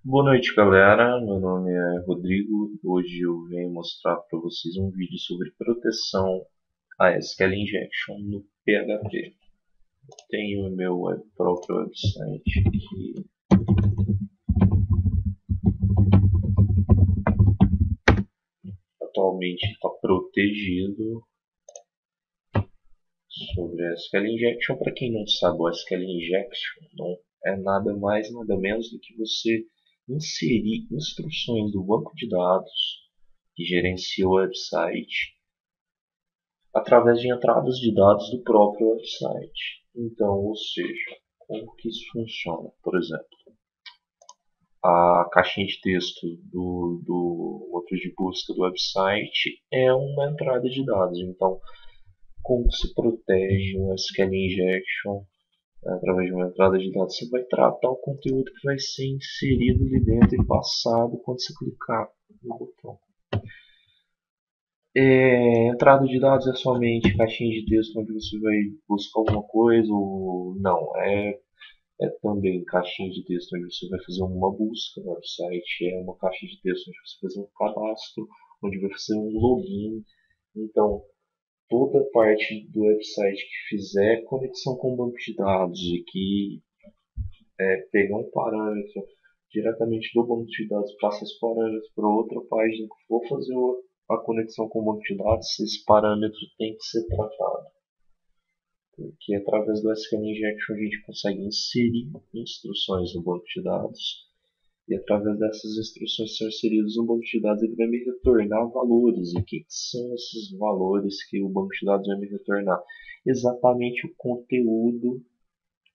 Boa noite, galera. Meu nome é Rodrigo. Hoje eu venho mostrar para vocês um vídeo sobre proteção a SQL Injection no PHP. Tenho o meu próprio website que atualmente está protegido sobre a SQL Injection. Para quem não sabe, o SQL Injection não é nada mais, nada menos do que você inserir instruções do banco de dados que gerencia o website através de entradas de dados do próprio website. Então, ou seja, como que isso funciona? Por exemplo, a caixinha de texto do motor de busca do website é uma entrada de dados. Então, como se protege um SQL injection através de uma entrada de dados? Você vai tratar o conteúdo que vai ser inserido ali dentro e passado quando você clicar no botão. Entrada de dados é somente caixinha de texto onde você vai buscar alguma coisa ou não. É também caixinha de texto onde você vai fazer uma busca no website. É uma caixa de texto onde você vai fazer um cadastro, onde vai fazer um login. Então, toda parte do website que fizer conexão com o banco de dados e que pegar um parâmetro diretamente do banco de dados, passa esse parâmetro para outra página que for fazer a conexão com o banco de dados, esse parâmetro tem que ser tratado. Porque através do SQL Injection a gente consegue inserir instruções no banco de dados e através dessas instruções que são inseridas no banco de dados ele vai me retornar valores. E o que são esses valores que o banco de dados vai me retornar? Exatamente o conteúdo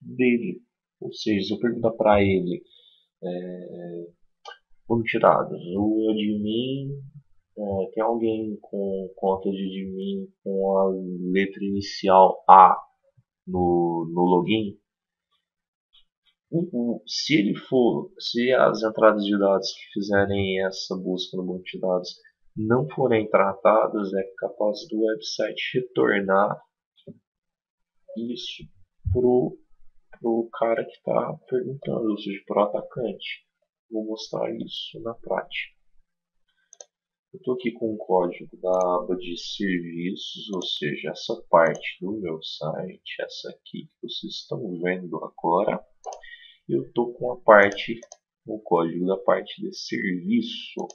dele. Ou seja, se eu perguntar para ele, banco de dados, o admin, tem alguém com conta de admin com a letra inicial A no login? Se as entradas de dados que fizerem essa busca no banco de dados não forem tratadas, é capaz do website retornar isso pro cara que está perguntando, ou seja, pro atacante. Vou mostrar isso na prática. Eu estou aqui com o código da aba de serviços, ou seja, essa parte do meu site, essa aqui que vocês estão vendo agora. Eu estou com a parte, o código da parte de serviço,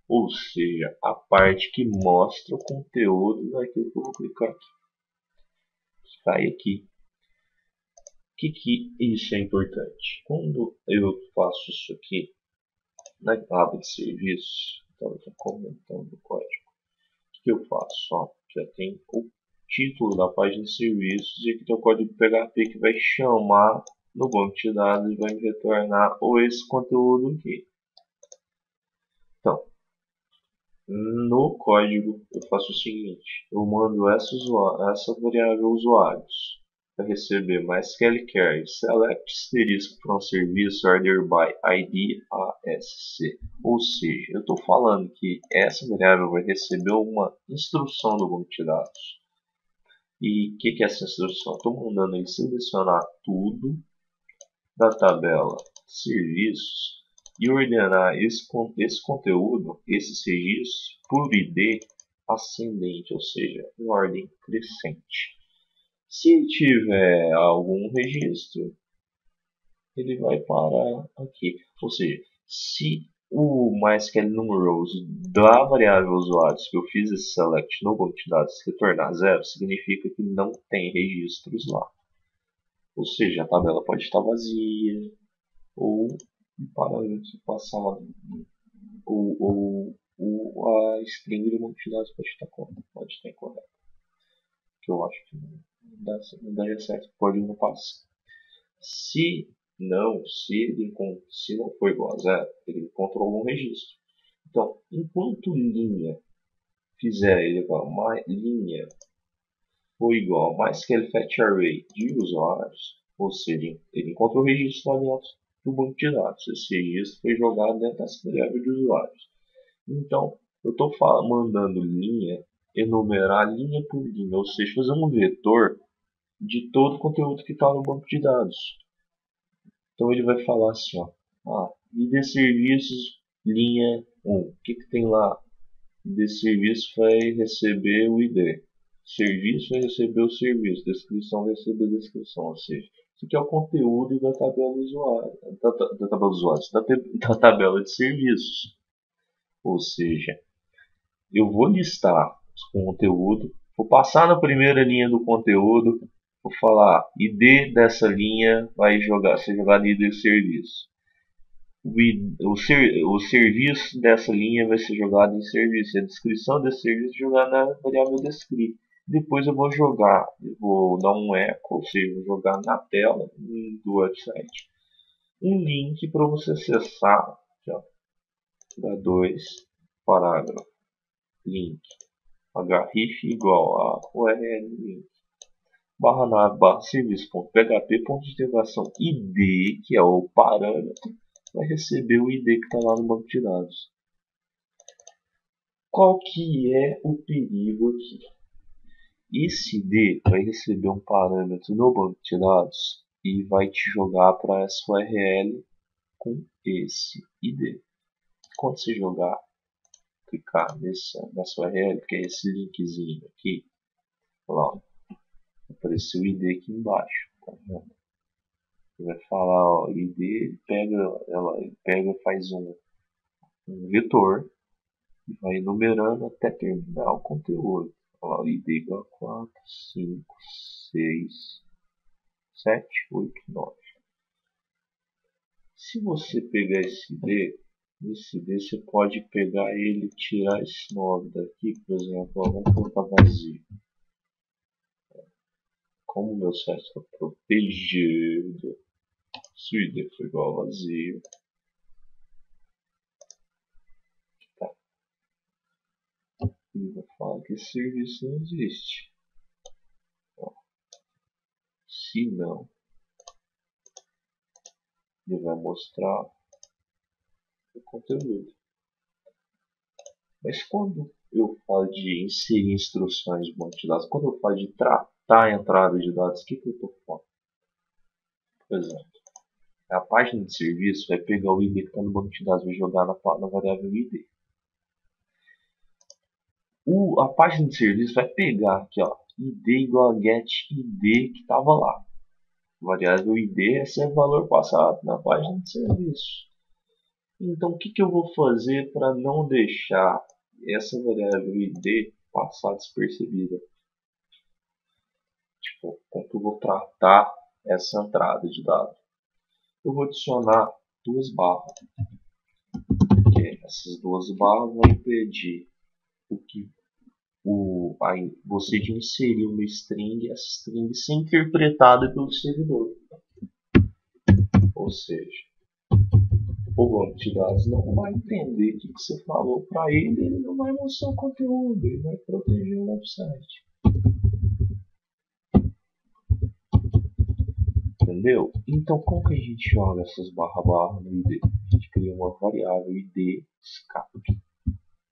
ou seja, a parte que mostra o conteúdo daquilo que eu vou clicar aqui. Sai aqui. O que isso é importante? Quando eu faço isso aqui na aba de serviços, então eu estou comentando o código. O que eu faço? Ó, já tem o título da página de serviços e aqui tem o código PHP que vai chamar no banco de dados e vai me retornar esse conteúdo aqui. Então, no código eu faço o seguinte, eu mando essa variável usuários para receber MySQL query select asterisco from service order by id asc. Ou seja, eu estou falando que essa variável vai receber uma instrução do banco de dados. E o que é essa instrução? Estou mandando ele selecionar tudo da tabela serviços e ordenar esse conteúdo, esses registros, por ID ascendente, ou seja, em ordem crescente. Se tiver algum registro, ele vai parar aqui. Ou seja, se o MySQL numerals da variável usuários que eu fiz esse select no banco de dados retornar zero, significa que não tem registros lá. Ou seja, a tabela pode estar vazia, ou um parâmetro passado, ou a string de banco de dados pode estar incorreta. Que eu acho que não daria certo, pode não passar. Se se não for igual a zero, ele encontrou algum registro. Então, enquanto linha fizer igual a linha for igual a MySQL Fetch Array de usuários, ou seja, ele encontrou o registro lá dentro do banco de dados. Esse registro foi jogado dentro dessa variável de usuários. Então, eu estou mandando linha, enumerar linha por linha, ou seja, fazer um vetor de todo o conteúdo que está no banco de dados. Então ele vai falar assim, ó, ID serviços, linha 1. O que tem lá? ID serviço vai receber o ID. Serviço vai receber o serviço. Descrição vai receber a descrição. Ou seja, isso aqui é o conteúdo da tabela usuário, da tabela usuários, da tabela de serviços. Ou seja, eu vou listar o conteúdo, vou passar na primeira linha do conteúdo, vou falar ID dessa linha vai ser jogado em ID serviço. O serviço dessa linha vai ser jogado em serviço. A descrição desse serviço é jogada na variável descript. Depois eu vou dar um echo, ou seja, vou jogar na tela do website um link para você acessar. Aqui, ó, da 2, parágrafo, link, href igual a url link, barra nav, barra serviço.php, ponto de interrogação id, que é o parâmetro, vai receber o ID que está lá no banco de dados. Qual que é o perigo aqui? Esse ID vai receber um parâmetro no banco de dados e vai te jogar para essa URL com esse ID. Quando você clicar nessa URL, que é esse linkzinho aqui, lá, apareceu o ID aqui embaixo, tá vendo? Vai falar, ó, ID, ele pega, faz um vetor e vai enumerando até terminar o conteúdo. Olha lá, ID igual a 4, 5, 6, 7, 8, 9. Se você pegar esse ID você pode pegar ele e tirar esse 9 daqui, por exemplo, ó, vamos colocar vazio. Como o meu site está protegido, se o ID for igual a vazio, tá. Ele vai falar que esse serviço não existe. Ó, se não, ele vai mostrar o conteúdo. Mas quando eu falo de inserir instruções de banco de dados, quando eu falo de tratar a entrada de dados, o que eu estou falando? Por exemplo, a página de serviço vai pegar o ID que está no banco de dados e vai jogar na variável ID. A página de serviço vai pegar aqui, ó, ID igual a get ID que estava lá. Variável ID, esse é o valor passado na página de serviço. Então, o que eu vou fazer para não deixar essa variável ID passar despercebida? Tipo, como que eu vou tratar essa entrada de dados? Eu vou adicionar duas barras. Porque essas duas barras vão impedir você de inserir uma string, essa string ser interpretada pelo servidor. Ou seja, o banco de dados não vai entender o que você falou para ele, ele não vai mostrar o conteúdo, ele vai proteger o website. Entendeu? Então, como que a gente joga essas barra no ID? A gente cria uma variável ID escape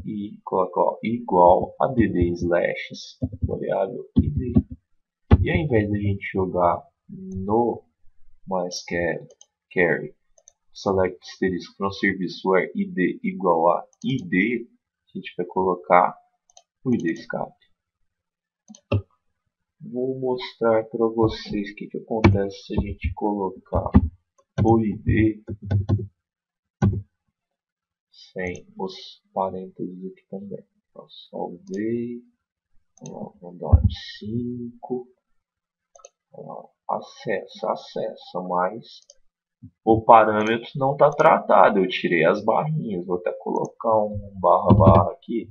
e coloca, ó, igual a dd slash variável ID. E ao invés da gente jogar no MySQL query select asterisco from service where id igual a id, a gente vai colocar o id escape. Vou mostrar para vocês o que acontece se a gente colocar o id sem os parênteses aqui também. Então, salvei, vamos dar um 5, acessa, mas o parâmetro não está tratado, eu tirei as barrinhas, vou até colocar um barra aqui,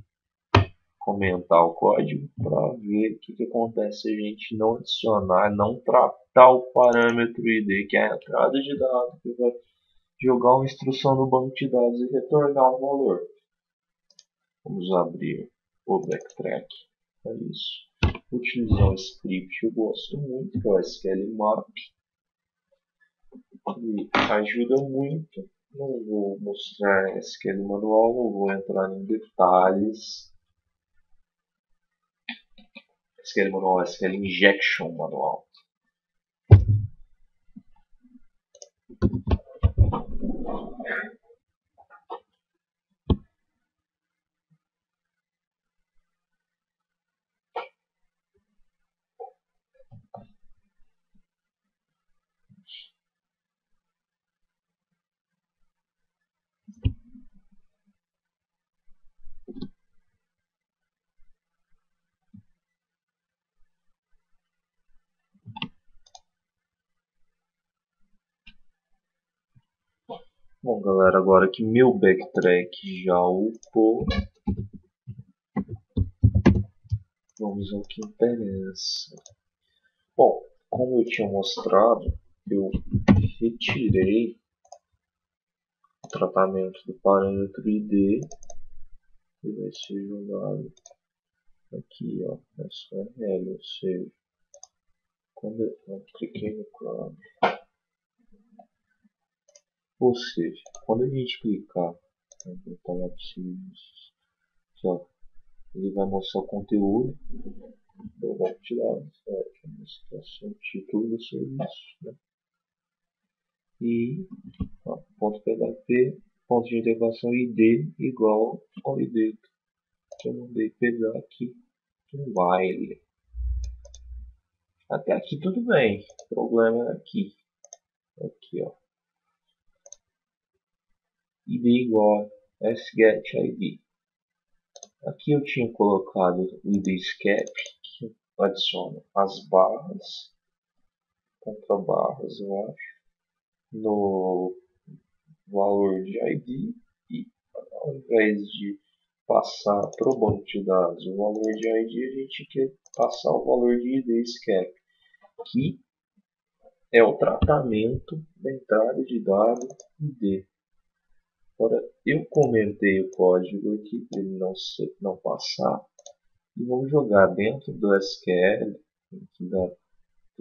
comentar o código para ver o que acontece se a gente não adicionar, não tratar o parâmetro ID, que é a entrada de dados, que vai jogar uma instrução no banco de dados e retornar o valor. Vamos abrir o backtrack para isso. Utilizar um script que eu gosto muito, que é o SQL Map. E ajuda muito. Não vou mostrar SQL manual, não vou entrar em detalhes. SQL manual, SQL injection manual. Bom, galera, agora que meu backtrack já upou, vamos ao que interessa. Bom, como eu tinha mostrado, eu retirei o tratamento do parâmetro ID e vai ser jogado aqui, ó, nessa URL, ou seja, quando eu cliquei no Chrome, ou seja, quando a gente clicar, vou botar lá para serviços, aqui, ó, ele vai mostrar o conteúdo do banco de dados, aqui é uma situação, título do serviço, né? E ó, ponto .php, ponto de integração ID igual ao ID que eu mandei pegar aqui no while. Até aqui tudo bem, o problema é aqui, ó, ID igual a sgetID. Aqui eu tinha colocado o IDSCAP, que adiciona as barras, contrabarras, eu acho, no valor de ID, e ao invés de passar para o banco de dados o valor de ID, a gente quer passar o valor de IDSCAP, que é o tratamento da entrada de dado ID. Agora, eu comentei o código aqui para ele não passar, e vamos jogar dentro do SQL, do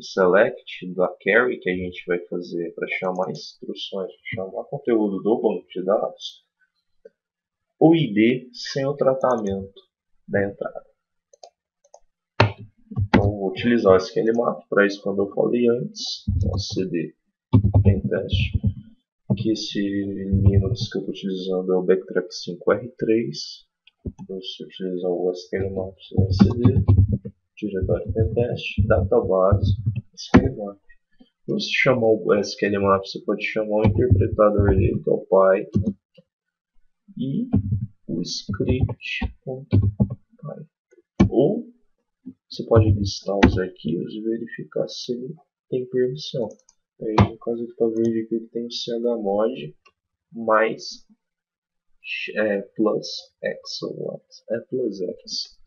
select, da query que a gente vai fazer para chamar instruções, para chamar conteúdo do banco de dados, o ID sem o tratamento da entrada. Então, vou utilizar o SQLMap para isso, quando eu falei antes, cd pentest, que esse Linux que eu estou utilizando é o Backtrack 5R3. Vou utilizar o SQLMap cd, diretório pentest, database, SQLMap. Se você chamar o SQLMap, você pode chamar o interpretador dele, que é o Python, e o script.py. Ou você pode listar os arquivos e verificar se ele tem permissão. Aí, no caso que está verde aqui, ele tem o chmod mais plus x, ou what? Plus x,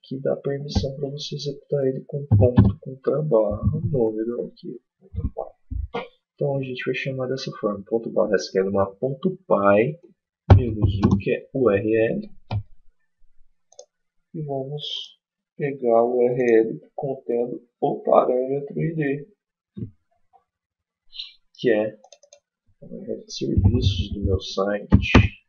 que dá permissão para você executar ele com ponto contra barra nome do arquivo. Então a gente vai chamar dessa forma, ponto barra sqlmap.py menos u, que é URL, e vamos pegar o URL contendo o parâmetro ID, que é a URL de serviços do meu site.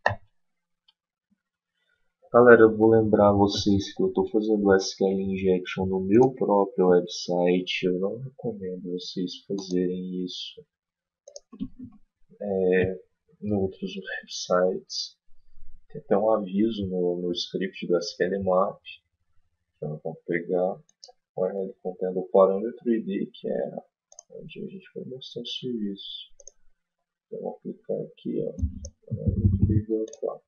Galera, eu vou lembrar vocês que eu estou fazendo SQL Injection no meu próprio website. Eu não recomendo vocês fazerem isso em outros websites. Tem até um aviso no script do SQLMap. Então, vamos pegar o URL contendo o parâmetro ID, que é onde a gente vai mostrar o serviço. Então, vou clicar aqui, ó, parâmetro ID 4.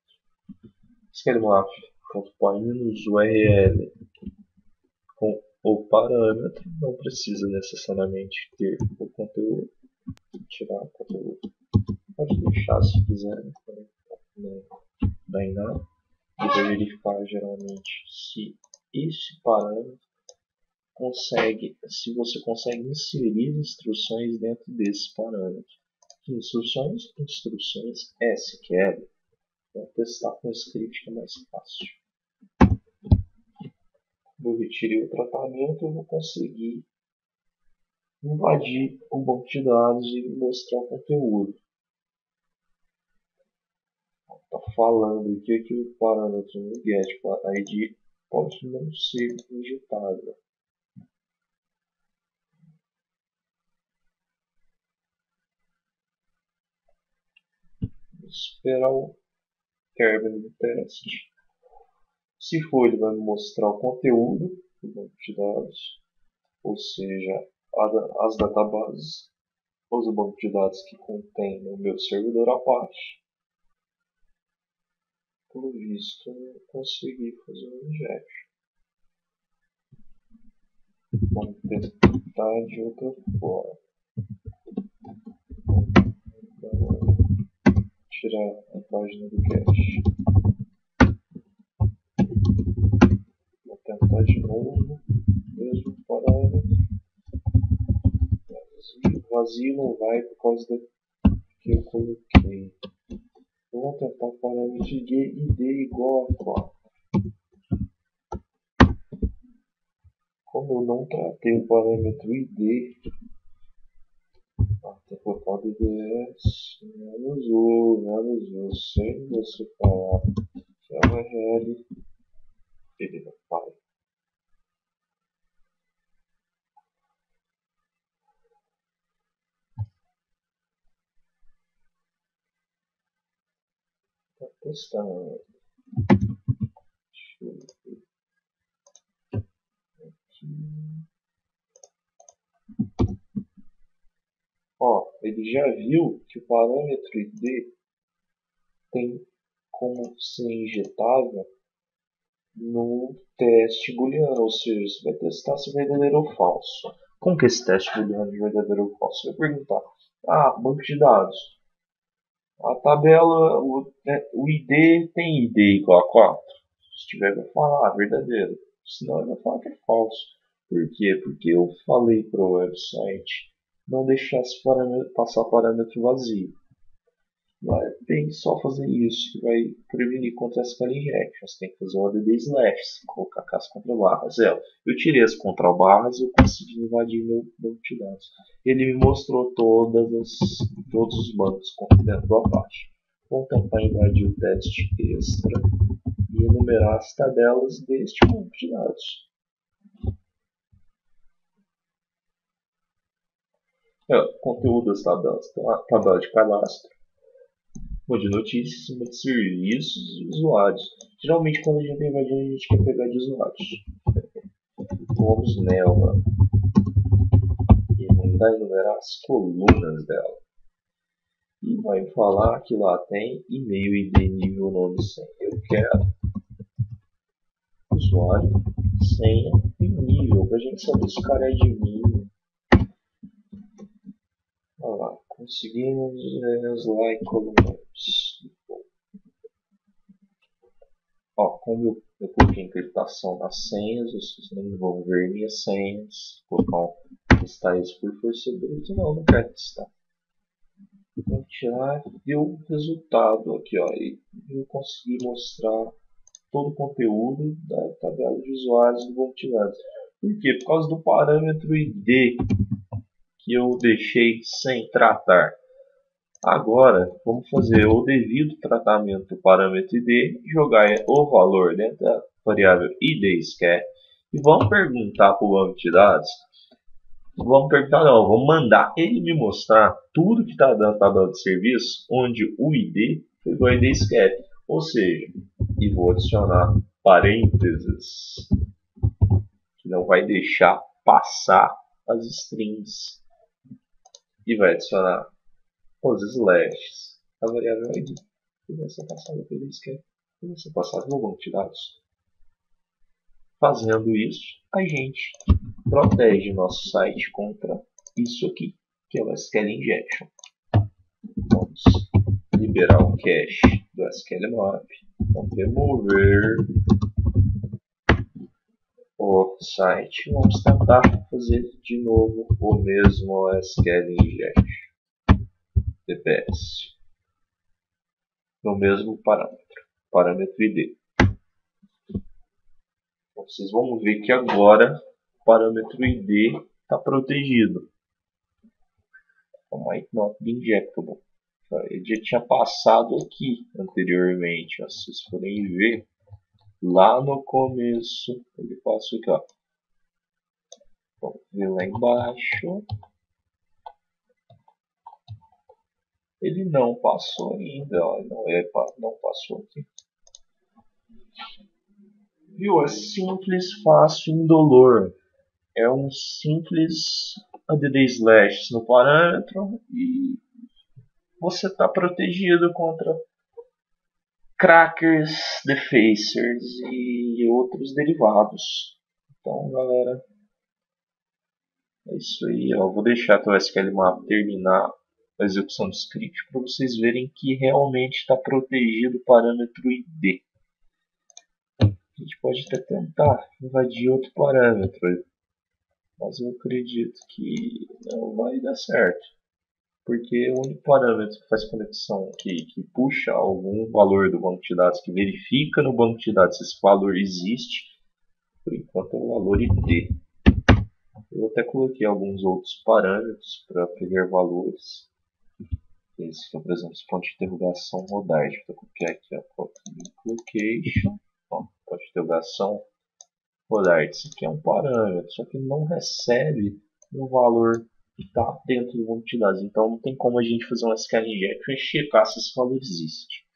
SQLMap.py-URL com o parâmetro, não precisa necessariamente ter o conteúdo, tirar o conteúdo, pode deixar se quiser, não dá em nada, e vai verificar geralmente se esse parâmetro se você consegue inserir instruções dentro desse parâmetro. Que instruções? Instruções SQL. Vou testar com o script que é mais fácil. Eu retirei o tratamento, eu vou conseguir invadir o banco de dados e mostrar o conteúdo. Está falando aqui que o parâmetro no getID pode não ser injetado. Vou esperar o término do teste. Se for, ele vai me mostrar o conteúdo do banco de dados, ou seja, as databases, os bancos de dados que contém no meu servidor Apache. Por visto, eu consegui fazer um injection. Vamos tentar de outra forma. tirar a página do cache. Vou tentar de novo, mesmo parâmetro. Vazio não vai por causa do que eu coloquei. Vou tentar o parâmetro de id igual a 4. Como eu não tratei o parâmetro id, tem que colocar o DDS menos U, sem você falar que é o URL, ele não vai. Tá testando. Deixa eu ver aqui. Ó, ele já viu que o parâmetro id tem como ser injetável no teste booleano, ou seja, você vai testar se é verdadeiro ou falso. Como que é esse teste booleano de verdadeiro ou falso? Você vai perguntar, banco de dados, a tabela, o ID tem ID igual a 4? Se tiver, vai falar verdadeiro, senão ele vai falar que é falso. Por quê? Porque eu falei para o website não deixar esse parâmetro, passar parâmetro vazio. Vai bem só fazer isso que vai prevenir contra SQL injection. Você tem que fazer o add slash, colocar caso contra barras. Eu tirei as contra barras e eu consegui invadir meu banco de dados. Ele me mostrou todos os bancos dentro do Apache. Vamos tentar invadir o teste extra e enumerar as tabelas deste banco de dados. Conteúdo das tabelas. Então, a tabela de cadastro, de notícias, cima de serviços e usuários. Geralmente, quando a gente está invadindo, a gente quer pegar de usuários. Vamos nela e mandar enumerar as colunas dela. E vai falar que lá tem e-mail, ID, nível, nome, senha. Eu quero usuário, senha e nível, para a gente saber se o cara é de mim. Olha lá, conseguimos like columns. Como eu coloquei encriptação nas senhas, vocês não vão ver minhas senhas. Vou colocar testar isso por força bruta. Não quero testar. Vou tirar, deu resultado aqui, ó. E eu consegui mostrar todo o conteúdo da tabela de usuários do banco de dados. Por quê? Por causa do parâmetro ID que eu deixei sem tratar. Agora, vamos fazer o devido tratamento do parâmetro id e jogar o valor dentro da variável id_scat e vamos perguntar para o banco de dados. Vamos mandar ele me mostrar tudo que está dentro da tabela de serviço, onde o id foi igual a id_scat. Ou seja, e vou adicionar parênteses, que não vai deixar passar as strings, e vai adicionar os slashes, a variável id, que vai ser passada pelo scan, e vai ser passada no banco de dados. Fazendo isso, a gente protege nosso site contra isso aqui, que é o SQL Injection. Vamos liberar o cache do SQL Map, vamos remover o site, vamos tentar fazer de novo o mesmo SQL Injection. DPS no mesmo parâmetro id. Então, vocês vão ver que agora o parâmetro id está protegido. Might not be injectable. Ele já tinha passado aqui anteriormente. Se vocês forem ver, lá no começo, ele passou aqui. Ó. Vamos ver lá embaixo. Ele não passou ainda, ó, não passou aqui. Viu? É simples, fácil, indolor. É um simples add slash no parâmetro e você está protegido contra crackers, defacers e outros derivados. Então, galera, é isso aí. Ó. Vou deixar o SQL Map terminar a execução do script para vocês verem que realmente está protegido o parâmetro ID. A gente pode até tentar invadir outro parâmetro, mas eu acredito que não vai dar certo, porque o único parâmetro que faz conexão, que puxa algum valor do banco de dados, que verifica no banco de dados se esse valor existe, por enquanto é o valor ID. Eu até coloquei alguns outros parâmetros para pegar valores. Esse aqui, por exemplo, esse ponto de interrogação rodar. Deixa eu copiar aqui a location. Ponto de interrogação rodar. Isso aqui é um parâmetro, só que não recebe um valor que está dentro do banco de dados. Então não tem como a gente fazer um SQL injection e checar se esse valor existe.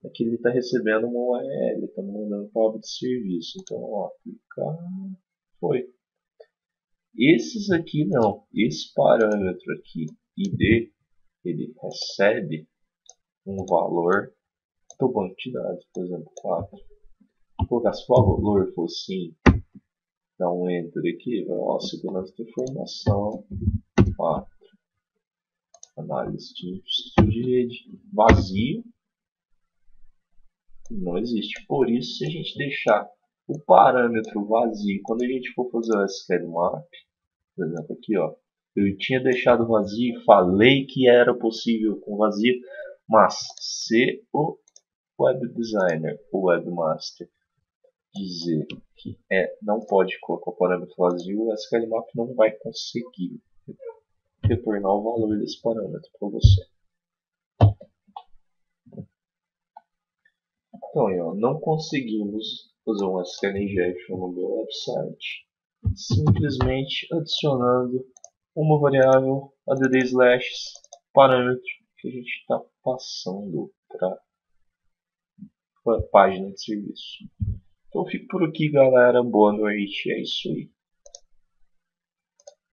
Aqui ele está recebendo uma URL, está mandando para a aba de serviço. Então, ó, aplicar, foi. Esses aqui não. Esse parâmetro aqui, ID, ele recebe um valor do banco de dados, por exemplo, 4. Vou colocar se o valor for sim, dá um enter aqui, vai lá, segurança de informação, 4. Análise de infraestrutura de rede, vazio, não existe. Por isso, se a gente deixar o parâmetro vazio, quando a gente for fazer o SQL map, por exemplo, aqui, ó, eu tinha deixado vazio, falei que era possível com vazio, mas se o web designer, o webmaster, dizer que não pode colocar o parâmetro vazio, o SQL map não vai conseguir retornar o valor desse parâmetro para você. Então, aí, ó, não conseguimos fazer um SQL injection no meu website simplesmente adicionando uma variável add slash parâmetro que a gente está passando para a página de serviço. Então fico por aqui, galera. Boa noite. É isso aí.